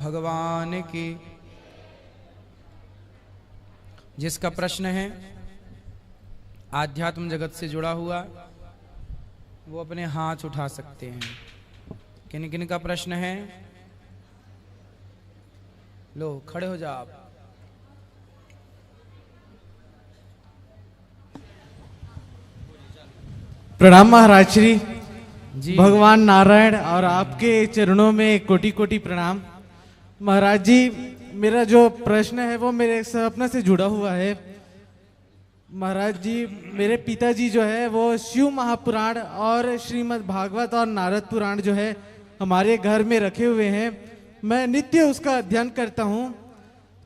भगवान की। जिसका प्रश्न है आध्यात्म जगत से जुड़ा हुआ वो अपने हाथ उठा सकते हैं। किन किन का प्रश्न है? लो खड़े हो जाओ आप। प्रणाम महाराज श्री जी। भगवान नारायण और आपके चरणों में कोटि कोटि प्रणाम। महाराज जी, मेरा जो प्रश्न है वो मेरे सपने से जुड़ा हुआ है। महाराज जी, मेरे पिताजी जो है वो शिव महापुराण और श्रीमद् भागवत और नारद पुराण जो है हमारे घर में रखे हुए हैं। मैं नित्य उसका अध्ययन करता हूँ।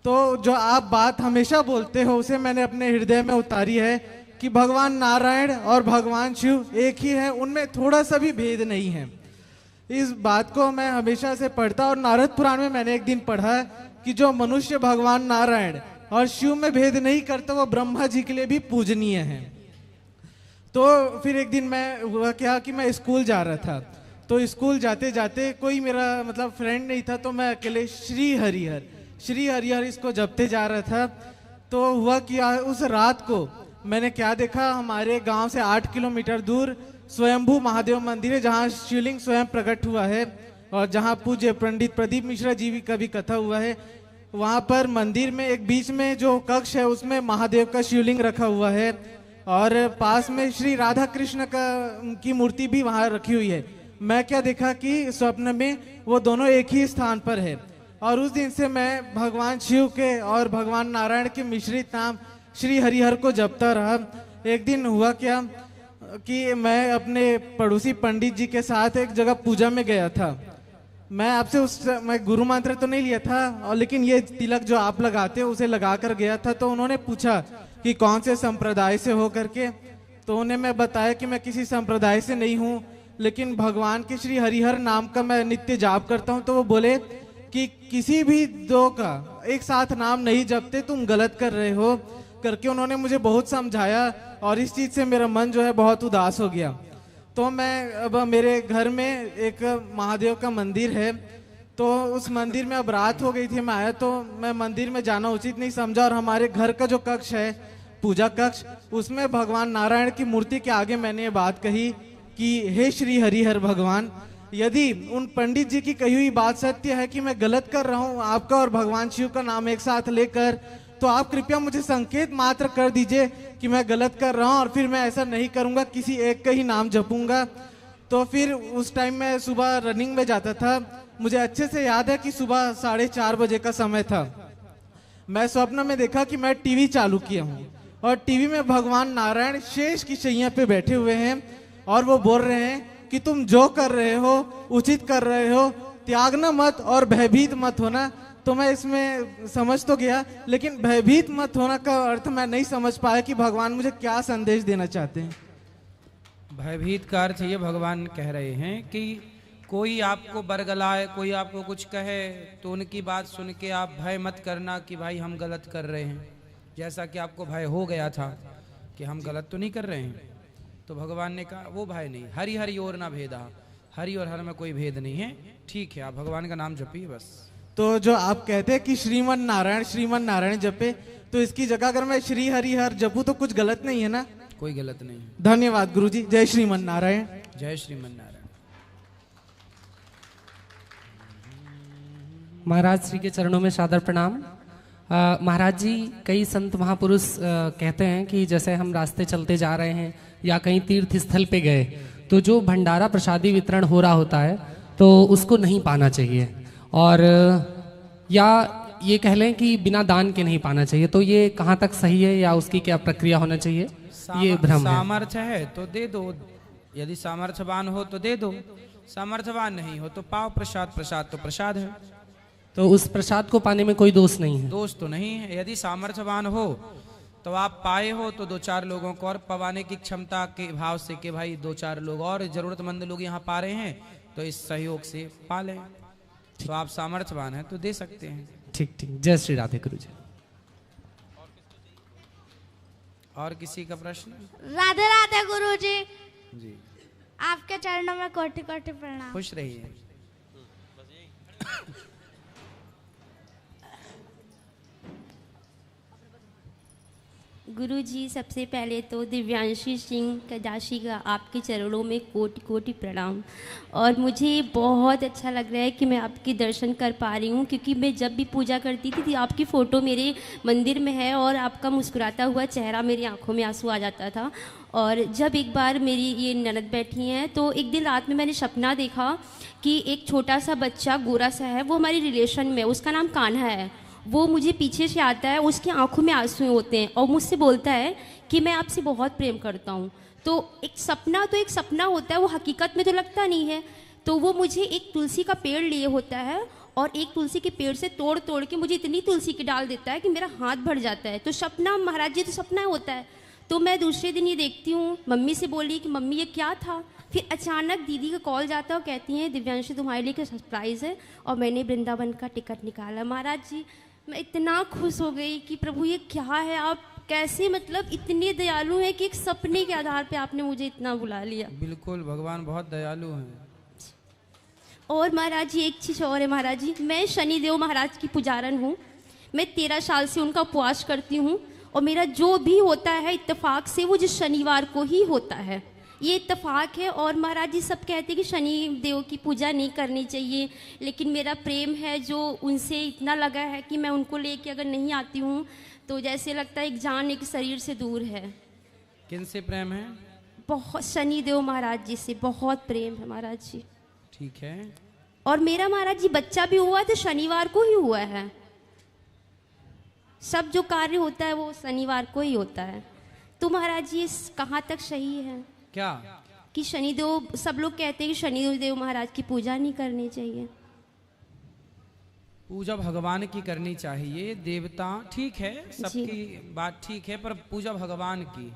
तो जो आप बात हमेशा बोलते हो उसे मैंने अपने हृदय में उतारी है कि भगवान नारायण और भगवान शिव एक ही है, उनमें थोड़ा सा भी भेद नहीं है। इस बात को मैं हमेशा से पढ़ता और नारद पुराण में मैंने एक दिन पढ़ा कि जो मनुष्य भगवान नारायण और शिव में भेद नहीं करता वो ब्रह्मा जी के लिए भी पूजनीय है। तो फिर एक दिन मैं हुआ क्या कि मैं स्कूल जा रहा था, तो स्कूल जाते जाते कोई मेरा मतलब फ्रेंड नहीं था, तो मैं अकेले श्री हरिहर इसको जपते जा रहा था। तो हुआ कि उस रात को मैंने क्या देखा, हमारे गांव से 8 किलोमीटर दूर स्वयंभू महादेव मंदिर है जहां शिवलिंग स्वयं प्रकट हुआ है और जहां पूज्य पंडित प्रदीप मिश्रा जी का भी कथा हुआ है। वहां पर मंदिर में एक बीच में जो कक्ष है उसमें महादेव का शिवलिंग रखा हुआ है और पास में श्री राधा कृष्ण की मूर्ति भी वहां रखी हुई है। मैं क्या देखा कि स्वप्न में वो दोनों एक ही स्थान पर है और उस दिन से मैं भगवान शिव के और भगवान नारायण के मिश्रित नाम श्री हरिहर को जपता रहा। एक दिन हुआ क्या कि मैं अपने पड़ोसी पंडित जी के साथ एक जगह पूजा में गया था। मैं आपसे मैं गुरु मंत्र तो नहीं लिया था और लेकिन ये तिलक जो आप लगाते हो उसे लगा कर गया था। तो उन्होंने पूछा कि कौन से संप्रदाय से हो करके, तो उन्हें मैं बताया कि मैं किसी संप्रदाय से नहीं हूँ, लेकिन भगवान के श्री हरिहर नाम का मैं नित्य जाप करता हूँ। तो वो बोले कि किसी भी दो का एक साथ नाम नहीं जपते, तुम गलत कर रहे हो करके उन्होंने मुझे बहुत समझाया और इस चीज से मेरा मन जो है बहुत उदास हो गया। तो मैं अब मेरे घर में एक महादेव का मंदिर है, तो उस मंदिर में अब रात हो गई थी, मैं आया तो मैं मंदिर में जाना उचित नहीं समझा और हमारे घर का जो कक्ष है पूजा कक्ष, उसमें भगवान नारायण की मूर्ति के आगे मैंने ये बात कही कि हे श्री हरिहर भगवान, यदि उन पंडित जी की कही हुई बात सत्य है कि मैं गलत कर रहा हूँ आपका और भगवान शिव का नाम एक साथ लेकर, तो आप कृपया मुझे संकेत मात्र कर दीजिए कि मैं गलत कर रहा हूँ और फिर मैं ऐसा नहीं करूँगा, किसी एक का ही नाम जपूंगा। तो फिर उस टाइम मैं सुबह रनिंग में जाता था। मुझे अच्छे से याद है कि सुबह 4:30 बजे का समय था। मैं स्वप्न में देखा कि मैं टीवी चालू किया हूँ और टीवी में भगवान नारायण शेष की शैया पे बैठे हुए हैं और वो बोल रहे हैं कि तुम जो कर रहे हो उचित कर रहे हो, त्यागना मत और भयभीत मत होना। तो मैं इसमें समझ तो गया, लेकिन भयभीत मत होना का अर्थ मैं नहीं समझ पाया कि भगवान मुझे क्या संदेश देना चाहते हैं। भयभीत का अर्थ ये भगवान कह रहे हैं कि कोई आपको बरगलाए, कोई आपको कुछ कहे तो उनकी बात सुन के आप भय मत करना कि भाई हम गलत कर रहे हैं। जैसा कि आपको भय हो गया था कि हम गलत तो नहीं कर रहे हैं, तो भगवान ने कहा वो भय नहीं, हरि हरि और ना भेदा, हरि और हर में कोई भेद नहीं है, ठीक है आप भगवान का नाम जपिए बस। तो जो आप कहते हैं कि श्रीमन नारायण जपे, तो इसकी जगह अगर मैं श्री हरिहर जपू तो कुछ गलत नहीं है ना? कोई गलत नहीं है। धन्यवाद गुरुजी। जय श्रीमन नारायण। जय श्रीमन नारायण। महाराज श्री के चरणों में सादर प्रणाम। महाराज जी, कई संत महापुरुष कहते हैं कि जैसे हम रास्ते चलते जा रहे हैं या कहीं तीर्थ स्थल पे गए तो जो भंडारा प्रसादी वितरण हो रहा होता है तो उसको नहीं पाना चाहिए, और या ये कह लें कि बिना दान के नहीं पाना चाहिए। तो ये कहाँ तक सही है या उसकी क्या प्रक्रिया होना चाहिए? ये भ्रम है। सामर्थ्य है तो दे दो, यदि सामर्थ्यवान हो तो दे दो, सामर्थ्यवान नहीं हो तो पाओ प्रसाद, प्रसाद तो प्रसाद है। तो उस प्रसाद को पाने में कोई दोष नहीं है? दोष तो नहीं है। यदि सामर्थ्यवान हो तो आप पाए हो तो 2-4 लोगों को और पवाने की क्षमता के भाव से कि भाई 2-4 लोग और जरूरतमंद लोग यहाँ पा रहे हैं तो इस सहयोग से पा लें। तो आप सामर्थ्यवान हैं तो दे सकते हैं। ठीक ठीक। जय श्री राधे गुरु जी। और किसी का प्रश्न? राधे राधे गुरु जी। जी आपके चरणों में कोटि कोटि प्रणाम। खुश रहिए। गुरुजी, सबसे पहले तो दिव्यांशी सिंह कदाशी का आपके चरणों में कोटि कोटि प्रणाम। और मुझे बहुत अच्छा लग रहा है कि मैं आपके दर्शन कर पा रही हूँ, क्योंकि मैं जब भी पूजा करती थी आपकी फ़ोटो मेरे मंदिर में है और आपका मुस्कुराता हुआ चेहरा मेरी आंखों में आंसू आ जाता था। और जब एक बार मेरी ये ननद बैठी हैं तो एक दिन रात में मैंने सपना देखा कि एक छोटा सा बच्चा गोरा सा है, वो हमारी रिलेशन में, उसका नाम कान्हा है। वो मुझे पीछे से आता है, उसकी आंखों में आंसू होते हैं और मुझसे बोलता है कि मैं आपसे बहुत प्रेम करता हूँ। तो एक सपना होता है, वो हकीकत में तो लगता नहीं है। तो वो मुझे एक तुलसी का पेड़ लिए होता है और एक तुलसी के पेड़ से तोड़ तोड़ के मुझे इतनी तुलसी की डाल देता है कि मेरा हाथ भर जाता है। तो सपना महाराज जी, तो सपना होता है। तो मैं दूसरे दिन ये देखती हूँ, मम्मी से बोली कि मम्मी ये क्या था। फिर अचानक दीदी का कॉल जाता है और कहती हैं दिव्यांशी तुम्हारे लिए एक सरप्राइज़ है और मैंने वृंदावन का टिकट निकाला। महाराज जी, मैं इतना खुश हो गई कि प्रभु ये क्या है, आप कैसे मतलब इतने दयालु हैं कि एक सपने के आधार पे आपने मुझे इतना बुला लिया। बिल्कुल, भगवान बहुत दयालु हैं। और महाराज जी एक चीज़ और है महाराज जी, मैं शनिदेव महाराज की पुजारन हूँ। मैं 13 साल से उनका उपवास करती हूँ और मेरा जो भी होता है इत्तेफाक से वो जिस शनिवार को ही होता है, ये इत्तेफाक है। और महाराज जी सब कहते हैं कि शनि देव की पूजा नहीं करनी चाहिए, लेकिन मेरा प्रेम है जो उनसे इतना लगा है कि मैं उनको लेके अगर नहीं आती हूँ तो जैसे लगता है एक जान एक शरीर से दूर है। किन से प्रेम है? बहुत शनि देव महाराज जी से बहुत प्रेम है महाराज जी। ठीक है। और मेरा महाराज जी बच्चा भी हुआ है तो शनिवार को ही हुआ है। सब जो कार्य होता है वो शनिवार को ही होता है। तो महाराज जी कहाँ तक सही है क्या कि शनिदेव, सब लोग कहते हैं कि शनिदेव महाराज की पूजा नहीं करनी चाहिए? पूजा भगवान की करनी चाहिए। देवता ठीक है, सबकी बात ठीक है, पर पूजा भगवान की।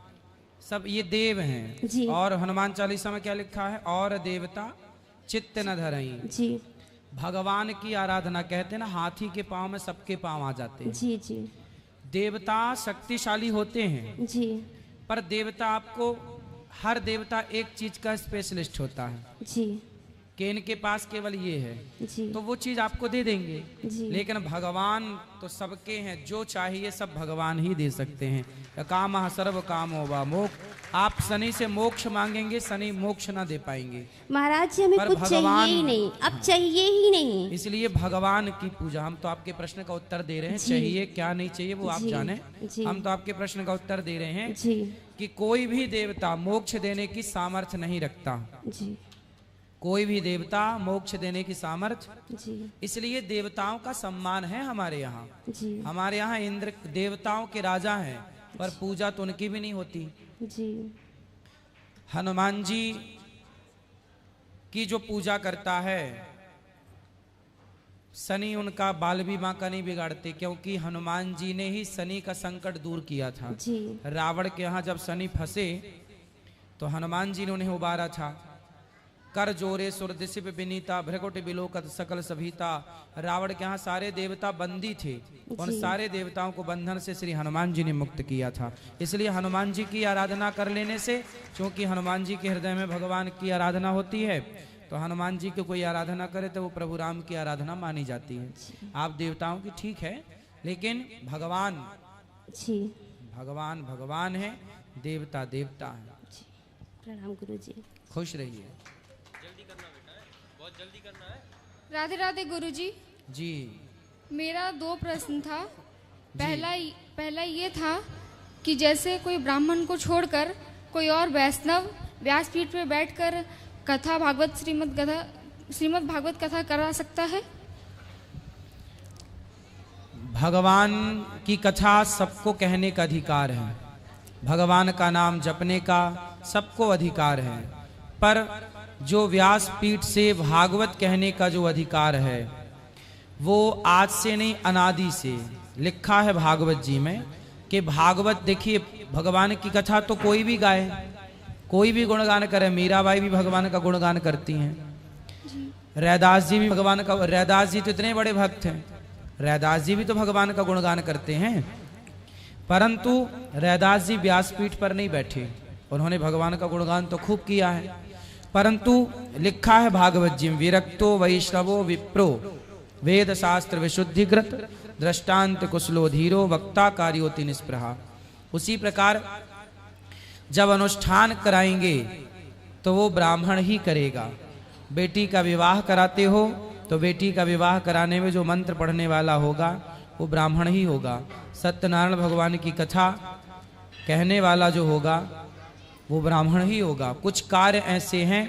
सब ये देव हैं जी। और हनुमान चालीसा में क्या लिखा है? और देवता चित्त न धरई। जी भगवान की आराधना, कहते हैं ना हाथी के पांव में सबके पांव आ जाते हैं। जी जी देवता शक्तिशाली होते हैं, जी पर देवता आपको, हर देवता एक चीज का स्पेशलिस्ट होता है जी कि इनके पास केवल ये है, जी तो वो चीज आपको दे देंगे। जी। लेकिन भगवान तो सबके हैं, जो चाहिए सब भगवान ही दे सकते हैं। कामः सर्व कामो वा मोक्ष। आप शनि से मोक्ष मांगेंगे, शनि मोक्ष ना दे पाएंगे। महाराज जी हमें पर कुछ चाहिए भगवान- ही नहीं, अब चाहिए ही नहीं। इसलिए भगवान की पूजा, हम तो आपके प्रश्न का उत्तर दे रहे हैं, जी। चाहिए क्या नहीं चाहिए वो आप जी, जाने। जी। हम तो आपके प्रश्न का उत्तर दे रहे हैं जी कि कोई भी देवता मोक्ष देने की सामर्थ्य नहीं रखता। जी कोई भी देवता मोक्ष देने की सामर्थ्य, जी इसलिए देवताओं का सम्मान है हमारे यहाँ। जी हमारे यहाँ इंद्र देवताओं के राजा हैं, पर पूजा तो उनकी भी नहीं होती। जी हनुमान जी की जो पूजा करता है, शनि उनका बाल भी माँ का नहीं बिगाड़ते, क्योंकि हनुमान जी ने ही शनि का संकट दूर किया था। जी रावण के यहाँ जब शनि फंसे तो हनुमान जी ने उन्हें उबारा था। कर जोरे सुर दिशिप विनीता भ्रकुट बिलोकत सकल सभीता। रावण के यहाँ सारे देवता बंदी थे, उन जी। सारे देवताओं को बंधन से श्री हनुमान जी ने मुक्त किया था। इसलिए हनुमान जी की आराधना कर लेने से, क्योंकि हनुमान जी के हृदय में भगवान की आराधना होती है, तो हनुमान जी की कोई आराधना करे तो वो प्रभु राम की आराधना मानी जाती है। आप देवताओं की ठीक है, लेकिन भगवान जी भगवान भगवान है, देवता देवता है। प्रणाम गुरु जी। खुश रहिए। राधे राधे गुरुजी। जी मेरा 2 प्रश्न था। पहला ये था कि जैसे कोई ब्राह्मण को छोड़कर कोई और वैष्णव व्यासपीठ पे बैठकर कथा भागवत श्रीमद् भागवत कथा करा सकता है? भगवान की कथा सबको कहने का अधिकार है, भगवान का नाम जपने का सबको अधिकार है, पर जो व्यासपीठ से भागवत कहने का जो अधिकार है वो आज से नहीं, अनादि से लिखा है भागवत जी में कि भागवत, देखिए भगवान की कथा तो कोई भी गाए, कोई भी गुणगान करे। मीराबाई भी भगवान का गुणगान करती हैं, रैदास जी भी भगवान का, रैदास जी तो इतने बड़े भक्त हैं, रैदास जी भी तो भगवान का गुणगान करते हैं। परंतु रैदास जी व्यासपीठ पर नहीं बैठे, उन्होंने भगवान का गुणगान तो खूब किया है, परंतु लिखा है भागवत जी में, विरक्तो वैष्णवो विप्रो वेद शास्त्र विशुद्धिकृत दृष्टांत कुशलो धीरो वक्ता कार्योति निष्प्रहा। उसी प्रकार जब अनुष्ठान कराएंगे तो वो ब्राह्मण ही करेगा। बेटी का विवाह कराते हो तो बेटी का विवाह कराने में जो मंत्र पढ़ने वाला होगा वो ब्राह्मण ही होगा। सत्यनारायण भगवान की कथा कहने वाला जो होगा वो ब्राह्मण ही होगा। कुछ कार्य ऐसे हैं,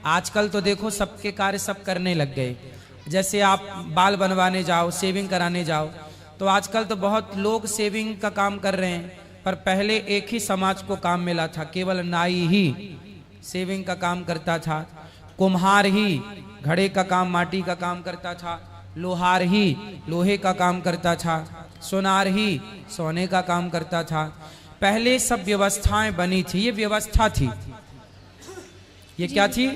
आजकल तो देखो सबके कार्य सब करने लग गए। जैसे आप बाल बनवाने जाओ, शेविंग कराने जाओ, तो आजकल तो बहुत लोग शेविंग का काम कर रहे हैं, पर पहले एक ही समाज को काम मिला था, केवल नाई ही शेविंग का काम करता था, कुम्हार ही घड़े का काम, माटी का काम करता था, लोहार ही लोहे का काम करता था, सोनार ही सोने का काम करता था। पहले सब व्यवस्थाएं बनी थी, ये व्यवस्था थी। ये क्या थी?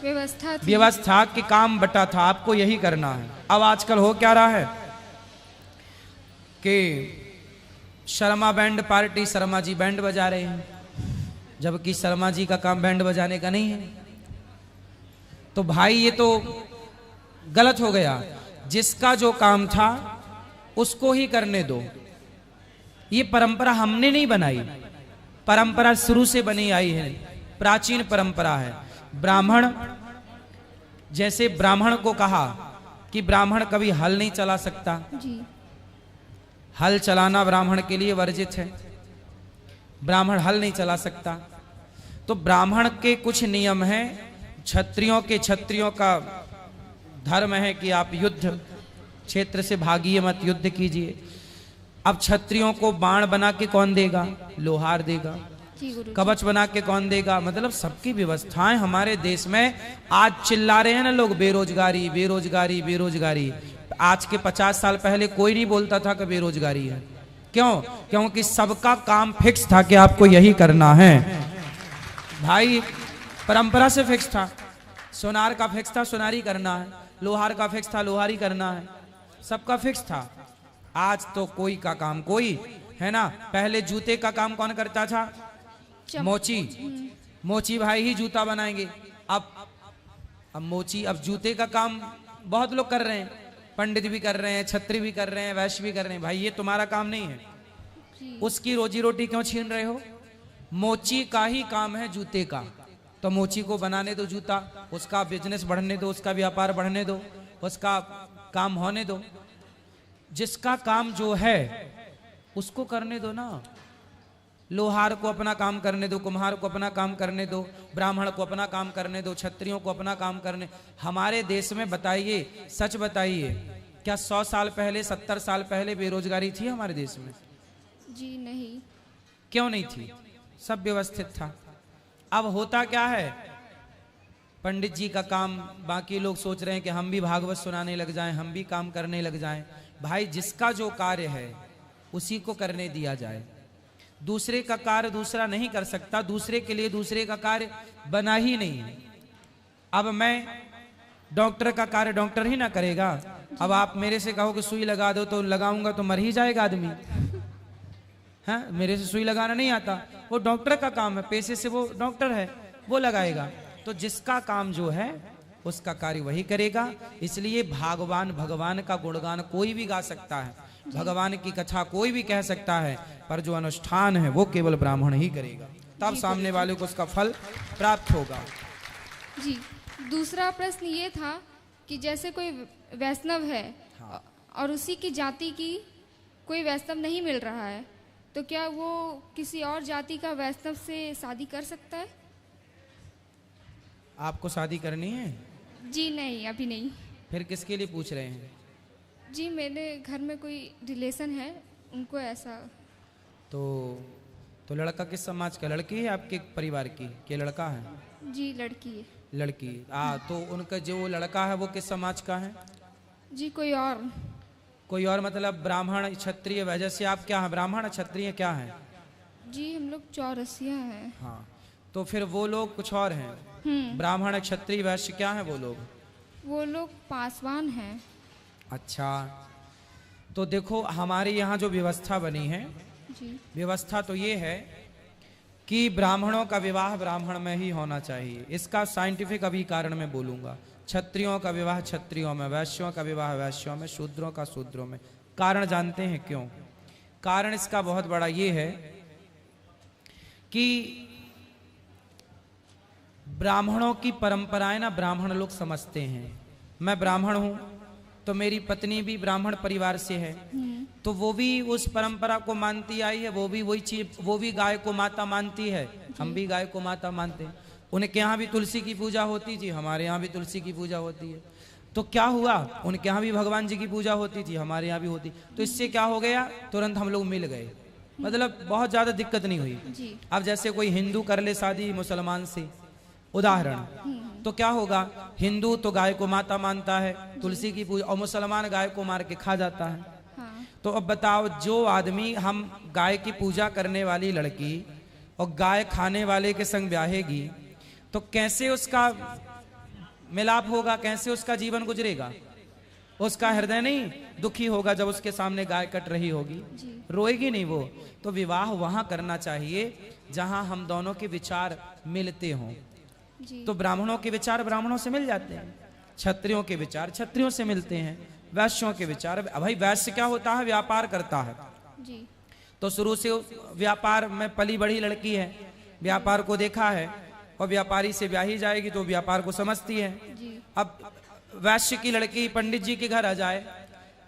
व्यवस्था थी। व्यवस्था के काम बटा था, आपको यही करना है। अब आजकल हो क्या रहा है कि Sharma band party, Sharma ji band बजा रहे हैं, जबकि शर्मा जी का काम बैंड बजाने का नहीं है। तो भाई ये तो गलत हो गया। जिसका जो काम था उसको ही करने दो। ये परंपरा हमने नहीं बनाई, परंपरा शुरू से बनी आई है, प्राचीन परंपरा है। ब्राह्मण, जैसे ब्राह्मण को कहा कि ब्राह्मण कभी हल नहीं चला सकता, जी। हल चलाना ब्राह्मण के लिए वर्जित है, ब्राह्मण हल नहीं चला सकता। तो ब्राह्मण के कुछ नियम हैं। क्षत्रियों का धर्म है कि आप युद्ध क्षेत्र से भागिए मत, युद्ध कीजिए। अब क्षत्रियों को बाण बना के कौन देगा? लोहार देगा। जी गुरु। कवच बना के कौन देगा? मतलब सबकी व्यवस्थाएं हमारे देश में। आज चिल्ला रहे हैं ना लोग, बेरोजगारी बेरोजगारी बेरोजगारी। आज के 50 साल पहले कोई नहीं बोलता था कि बेरोजगारी है। क्यों? क्योंकि सबका काम फिक्स था कि आपको यही करना है। भाई परंपरा से फिक्स था। सोनार का फिक्स था, सोनारी करना है। लोहार का फिक्स था, लोहारी करना है। सबका फिक्स था। आज तो कोई का काम कोई, है ना। पहले जूते का काम कौन करता था? मोची। मोची भाई ही जूता बनाएंगे। अब मोची, अब जूते का काम बहुत लोग कर रहे हैं, पंडित भी कर रहे हैं, छत्री भी कर रहे हैं, वैश्य भी कर रहे हैं। भाई ये तुम्हारा काम नहीं है। उसकी रोजी रोटी क्यों छीन रहे हो? मोची का ही काम है जूते का, तो मोची को बनाने दो जूता, उसका बिजनेस बढ़ने दो, उसका व्यापार बढ़ने दो, उसका काम होने दो। जिसका काम जो है उसको करने दो ना। लोहार को अपना काम करने दो, कुम्हार को अपना काम करने दो, ब्राह्मण को अपना काम करने दो, क्षत्रियों को अपना काम करने। हमारे देश में बताइए, सच बताइए, क्या 100 साल पहले, 70 साल पहले बेरोजगारी थी हमारे देश में? जी नहीं। क्यों नहीं थी? सब व्यवस्थित था। अब होता क्या है, पंडित जी का काम, बाकी लोग सोच रहे हैं कि हम भी भागवत सुनाने लग जाएं, हम भी काम करने लग जाएं। भाई जिसका जो कार्य है उसी को करने दिया जाए। दूसरे का कार्य दूसरा नहीं कर सकता, दूसरे के लिए दूसरे का कार्य बना ही नहीं है। अब मैं डॉक्टर का कार्य डॉक्टर ही ना करेगा। अब आप मेरे से कहो कि सुई लगा दो, तो लगाऊंगा तो मर ही जाएगा आदमी। हाँ, मेरे से सुई लगाना नहीं आता, वो डॉक्टर का काम है, पेशे से वो डॉक्टर है, वो लगाएगा। तो जिसका काम जो है उसका कार्य वही करेगा। इसलिए भगवान का गुणगान कोई भी गा सकता है, भगवान की कथा कोई भी कह सकता है, पर जो अनुष्ठान है वो केवल ब्राह्मण ही करेगा, तब सामने वाले को उसका फल प्राप्त होगा। जी। दूसरा प्रश्न ये था कि जैसे कोई वैष्णव है और उसी की जाति की कोई वैष्णव नहीं मिल रहा है, तो क्या वो किसी और जाति का वैष्णव से शादी कर सकता है? आपको शादी करनी है? जी नहीं, अभी नहीं। फिर किसके लिए पूछ रहे हैं? जी मेरे घर में कोई रिलेशन है, उनको ऐसा। तो लड़का किस समाज का? लड़की है आपके परिवार की कि लड़का है? जी लड़की है। लड़की। तो उनका जो लड़का है वो किस समाज का है? जी कोई और मतलब ब्राह्मण क्षत्रिय वैश्य से आप क्या है? ब्राह्मण क्षत्रिय क्या है? जी हम लोग चौरसिया हैं। हाँ, तो फिर वो लोग कुछ और हैं। ब्राह्मण क्षत्रिय वैश्य क्या है वो लोग? वो लोग पासवान हैं। अच्छा, तो देखो हमारे यहाँ जो व्यवस्था बनी है, जी। व्यवस्था तो ये है कि ब्राह्मणों का विवाह ब्राह्मण में ही होना चाहिए। इसका साइंटिफिक अभी कारण मैं बोलूंगा। क्षत्रियों का विवाह क्षत्रियों में, वैश्यों का विवाह वैश्यों में, शूद्रों का शूद्रों में। कारण जानते हैं क्यों? कारण इसका बहुत बड़ा ये है कि ब्राह्मणों की परंपराएं ना ब्राह्मण लोग समझते हैं। मैं ब्राह्मण हूं तो मेरी पत्नी भी ब्राह्मण परिवार से है, तो वो भी उस परंपरा को मानती आई है, वो भी वही चीज, वो भी गाय को माता मानती है, हम भी गाय को माता मानते हैं। उनके यहाँ भी तुलसी की पूजा होती थी, हमारे यहाँ भी तुलसी की पूजा होती है। तो क्या हुआ, उनके यहाँ भी भगवान जी की पूजा होती थी, हमारे यहाँ भी होती। तो इससे क्या हो गया, तुरंत हम लोग मिल गए, मतलब बहुत ज्यादा दिक्कत नहीं हुई। अब जैसे कोई हिंदू कर ले शादी मुसलमान से, उदाहरण, तो क्या होगा, हिंदू तो गाय को माता मानता है, तुलसी की पूजा, और मुसलमान गाय को मार के खा जाता है। तो अब बताओ, जो आदमी हम गाय की पूजा करने वाली लड़की और गाय खाने वाले के संग ब्याहेगी, तो कैसे उसका मिलाप होगा, कैसे उसका जीवन गुजरेगा? उसका हृदय नहीं दुखी होगा जब उसके सामने गाय कट रही होगी, रोएगी नहीं वो। तो विवाह वहां करना चाहिए जहां हम दोनों के विचार मिलते हों। तो ब्राह्मणों के विचार ब्राह्मणों से मिल जाते हैं, क्षत्रियों के विचार क्षत्रियों से मिलते हैं, वैश्यों के विचार, भाई वैश्य क्या होता है, व्यापार करता है जी। तो शुरू से व्यापार में पली बड़ी लड़की है, व्यापार को देखा है, और व्यापारी से ब्याही जाएगी तो व्यापार को समझती है। अब वैश्य की लड़की पंडित जी के घर आ जाए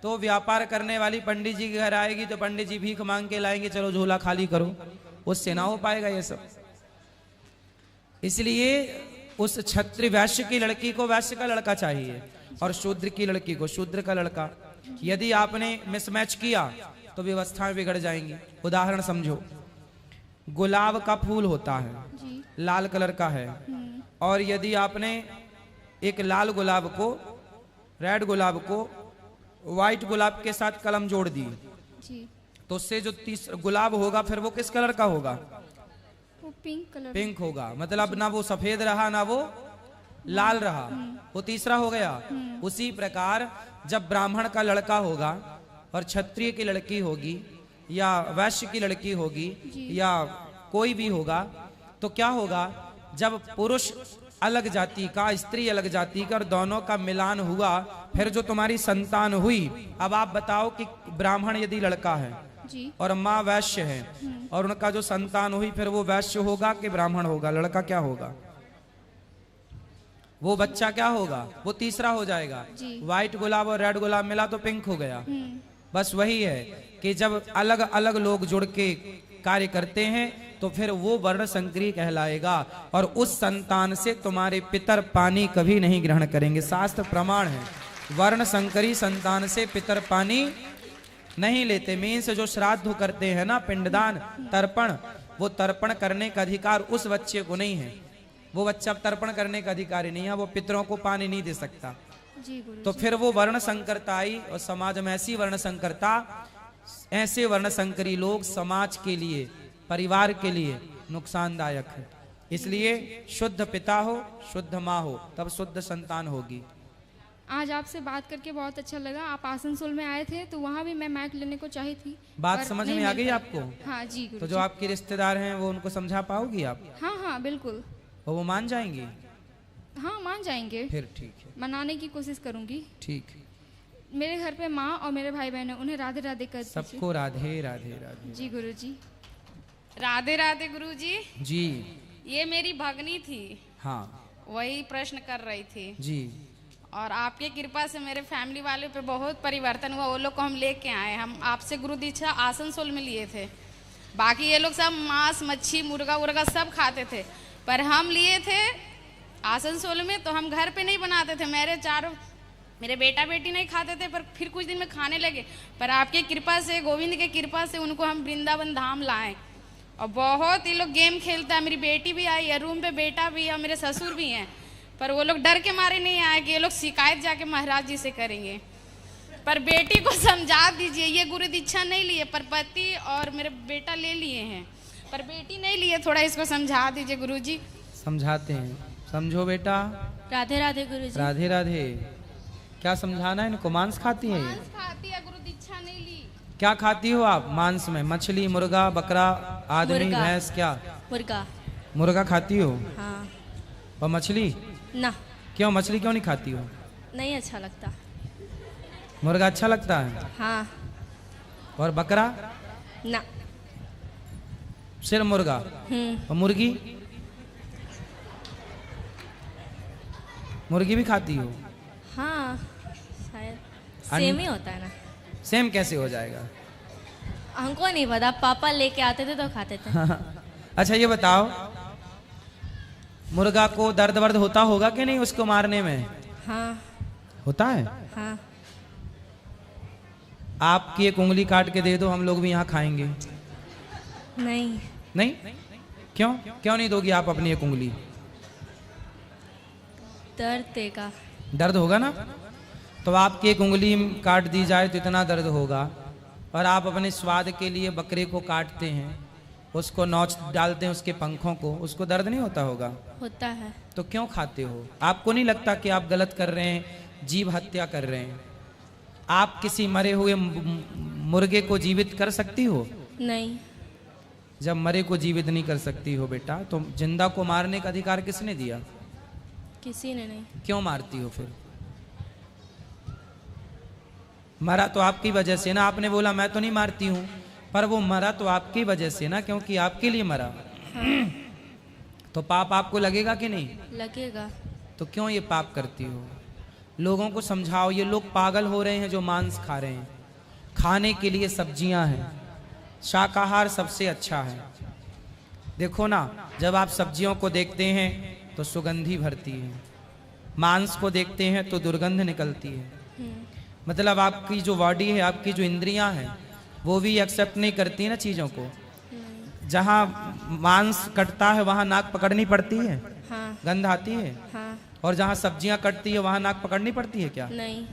तो व्यापार करने वाली पंडित जी के घर आएगी तो पंडित जी भीख मांग के लाएंगे, चलो झोला खाली करो, उससे ना हो पाएगा ये सब। इसलिए उस क्षत्रिय वैश्य की लड़की को वैश्य का लड़का चाहिए और शूद्र की लड़की को शूद्र का लड़का। यदि आपने मिसमैच किया तो व्यवस्थाएं बिगड़ जाएंगी। उदाहरण समझो, गुलाब का फूल होता है, लाल कलर का है, और यदि आपने एक लाल गुलाब को, रेड गुलाब को व्हाइट गुलाब के साथ कलम जोड़ दी, तो उससे जो गुलाब होगा फिर वो किस कलर का होगा? वो पिंक कलर, पिंक होगा। मतलब ना वो सफेद रहा ना वो लाल रहा, वो तीसरा हो गया। उसी प्रकार जब ब्राह्मण का लड़का होगा और क्षत्रिय की लड़की होगी या वैश्य की लड़की होगी या कोई भी होगा, तो क्या होगा, जब पुरुष अलग जाति का, स्त्री अलग जाति का, और दोनों का मिलान हुआ, फिर जो तुम्हारी संतान हुई, अब आप बताओ कि ब्राह्मण यदि लड़का है और माँ वैश्य है और उनका जो संतान हुई, फिर वो वैश्य होगा कि ब्राह्मण होगा? लड़का क्या होगा? वो बच्चा क्या होगा? वो तीसरा हो जाएगा। व्हाइट गुलाब और रेड गुलाब मिला तो पिंक हो गया। बस वही है कि जब अलग अलग लोग जुड़ के कार्य करते हैं तो फिर वो वर्ण संकरी कहलाएगा, और उस संतान से तुम्हारे पितर पानी कभी नहीं ग्रहण करेंगे। शास्त्र प्रमाण है, वर्ण संकरी संतान से पितर पानी नहीं लेते। मीन्स जो श्राद्ध करते हैं ना, पिंडदान, तर्पण, वो तर्पण करने का अधिकार उस बच्चे को नहीं है। वो बच्चा तर्पण करने का अधिकारी नहीं है, वो पितरों को पानी नहीं दे सकता। तो फिर वो वर्ण संकरता आई, और समाज में ऐसी वर्ण संकरता, ऐसे वर्ण संकरी लोग समाज के लिए, परिवार के लिए नुकसानदायक है। इसलिए शुद्ध पिता हो, शुद्ध माँ हो, तब शुद्ध संतान होगी। आज आपसे बात करके बहुत अच्छा लगा। आप आसनसोल में आए थे तो वहाँ भी मैं मैक लेने को चाही थी। बात समझ में आ गई आपको? हाँ जी गुरु तो जो आपके रिश्तेदार हैं वो उनको समझा पाओगी आप? हाँ हाँ बिल्कुल। और वो मान जाएंगे? हाँ मान जाएंगे। फिर ठीक है, मनाने की कोशिश करूंगी। ठीक है। मेरे घर पे माँ और मेरे भाई बहन है, उन्हें राधे राधे कर दीजिए। सबको राधे राधे राधे। जी गुरु जी। राधे राधे गुरु जी। जी। ये मेरी भगनी थी, हाँ, वही प्रश्न कर रही थी जी। और आपके कृपा से मेरे फैमिली वालों पे बहुत परिवर्तन हुआ। वो लोग को हम लेके आए, हम आपसे गुरु दीक्षा आसनसोल में लिए थे। बाकी ये लोग सब मांस मच्छी मुर्गा उर्गा सब खाते थे, पर हम लिए थे आसनसोल में तो हम घर पे नहीं बनाते थे। मेरे बेटा बेटी नहीं खाते थे, पर फिर कुछ दिन में खाने लगे। पर आपके कृपा से, गोविंद के कृपा से उनको हम वृंदावन धाम लाए, और बहुत ये लोग गेम खेलता है। मेरी बेटी भी आई है, रूम पे बेटा भी है और मेरे ससुर भी हैं, पर वो लोग डर के मारे नहीं आए कि ये लोग शिकायत जाके महाराज जी से करेंगे। पर बेटी को समझा दीजिए, ये गुरु दीक्षा नहीं लिए, पर पति और मेरे बेटा ले लिए हैं, पर बेटी नहीं लिए। थोड़ा इसको समझा दीजिए गुरु जी। समझाते हैं, समझो बेटा। राधे राधे गुरु जी। राधे राधे। क्या समझाना है इनको? मांस खाती है ये? मांस खाती है, गुरु दीक्षा नहीं ली। क्या खाती हो आप मांस में? मछली, मुर्गा, बकरा, आदमी, मुर्गा। भैंस? क्या मुर्गा? मुर्गा खाती हो? हाँ। और मछली? ना, क्यों मछली क्यों नहीं खाती हो? नहीं अच्छा लगता। मुर्गा अच्छा लगता है? हाँ। और बकरा? ना। सिर्फ मुर्गा। और मुर्गी? मुर्गी भी खाती हो? हाँ शायद अन- सेम ही होता है ना। सेम कैसे हो जाएगा? हमको नहीं पता, पापा लेके आते थे तो खाते थे। अच्छा ये बताओ, मुर्गा को दर्द वर्द होता होगा कि नहीं उसको मारने में? हाँ होता है। हाँ। आपकी एक उंगली काट के दे दो, हम लोग भी यहाँ खाएंगे। नहीं नहीं? क्यों क्यों नहीं दोगी आप अपनी एक उंगली? दर्द देगा। दर्द होगा ना? तो आपकी एक उंगली काट दी जाए तो इतना दर्द होगा, और आप अपने स्वाद के लिए बकरे को काटते हैं, उसको नोच डालते हैं उसके पंखों को, उसको दर्द नहीं होता होगा? होता है। तो क्यों खाते हो? आपको नहीं लगता कि आप गलत कर रहे हैं, जीव हत्या कर रहे हैं? आप किसी मरे हुए मुर्गे को जीवित कर सकती हो? नहीं। जब मरे को जीवित नहीं कर सकती हो बेटा, तो जिंदा को मारने का अधिकार किसने दिया? किसी ने नहीं। क्यों मारती हो फिर? मरा तो आपकी वजह से ना, आपने बोला मैं तो नहीं मारती हूं, पर वो मरा तो आपकी वजह से ना, क्योंकि आपके लिए मरा। हाँ। तो पाप आपको लगेगा कि नहीं? लगेगा। तो क्यों ये पाप करती हो? लोगों को समझाओ, ये लोग पागल हो रहे हैं जो मांस खा रहे हैं। खाने के लिए सब्जियां हैं, शाकाहार सबसे अच्छा है। देखो ना, जब आप सब्जियों को देखते हैं तो सुगंधी भरती है, मांस को देखते हैं तो दुर्गंध निकलती है। मतलब आपकी जो बॉडी है, आपकी जो इंद्रियां हैं, वो भी एक्सेप्ट नहीं करती ना चीज़ों को। जहाँ मांस कटता है वहाँ नाक पकड़नी पड़ती है, हाँ। गंध आती है। हाँ। और जहाँ सब्जियाँ कटती है वहाँ नाक पकड़नी पड़ती है क्या? नहीं।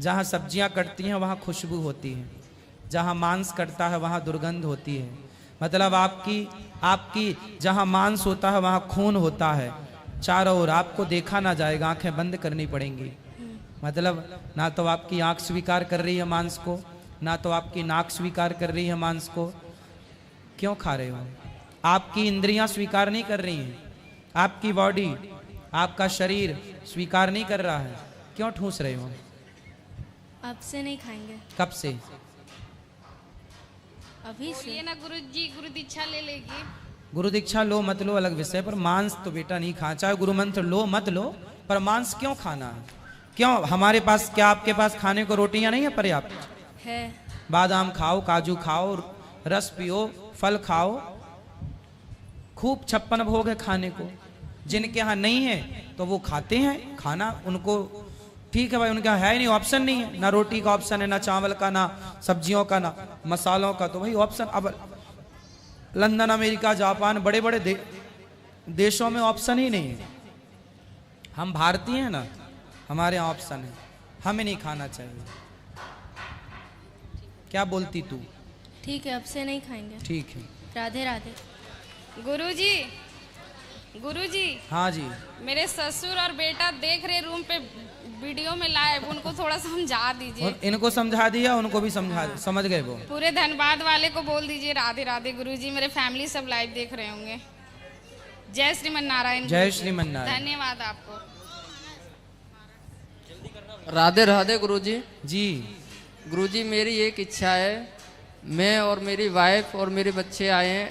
जहाँ सब्जियाँ कटती हैं वहाँ खुशबू होती है, जहाँ मांस कटता है वहाँ दुर्गंध होती है। मतलब आपकी जहाँ मांस होता है वहाँ खून होता है चारों ओर, आपको देखा ना जाएगा, आंखें बंद करनी पड़ेंगी। मतलब ना तो आपकी आंख स्वीकार कर रही है मांस को, ना तो आपकी नाक स्वीकार कर रही है मांस को। क्यों खा रहे हो? आपकी इंद्रियां स्वीकार नहीं कर रही हैं, आपकी बॉडी, आपका शरीर स्वीकार नहीं कर रहा है, क्यों ठूस रहे हो? अब से नहीं खाएंगे। कब से? अभी से। ये ना गुरुजी गुरु दीक्षा ले लेगी। गुरु दीक्षा लो मत लो अलग विषय, पर मांस तो बेटा नहीं खाना। चाहे गुरु मंत्र लो मत लो, पर मांस क्यों खाना है? क्यों? हमारे पास क्या, आपके पास खाने को रोटियां नहीं है पर्याप्त? है। बादाम खाओ, काजू खाओ, रस पियो, फल खाओ, खूब 56 भोग है खाने को। जिनके यहाँ नहीं है तो वो खाते हैं खाना, उनको ठीक है भाई, उनके यहाँ है ही नहीं, ऑप्शन नहीं है, ना रोटी का ऑप्शन है, ना चावल का, ना सब्जियों का, ना मसालों का। तो भाई ऑप्शन, अब लंदन, अमेरिका, जापान, बड़े बड़े देशों में ऑप्शन ही नहीं है। हम भारतीय हैं ना, हमारे यहाँ ऑप्शन है, हमें नहीं खाना चाहिए। क्या बोलती तू? ठीक है, अब से नहीं खाएंगे। ठीक है। राधे राधे। गुरुजी, गुरुजी, हाँ जी। मेरे ससुर और बेटा देख रहे रूम पे वीडियो में लाइव, उनको थोड़ा समझा दीजिए। और इनको समझा दिया, उनको भी समझा, समझ गए वो? पूरे धनबाद वाले को बोल दीजिए राधे राधे गुरुजी, मेरे फैमिली सब लाइव देख रहे होंगे। जय श्रीमन नारायण। जय श्रीमन नारायण। धन्यवाद आपको। राधे राधे गुरुजी। जी गुरुजी, मेरी एक इच्छा है, मैं और मेरी वाइफ और मेरे बच्चे आए हैं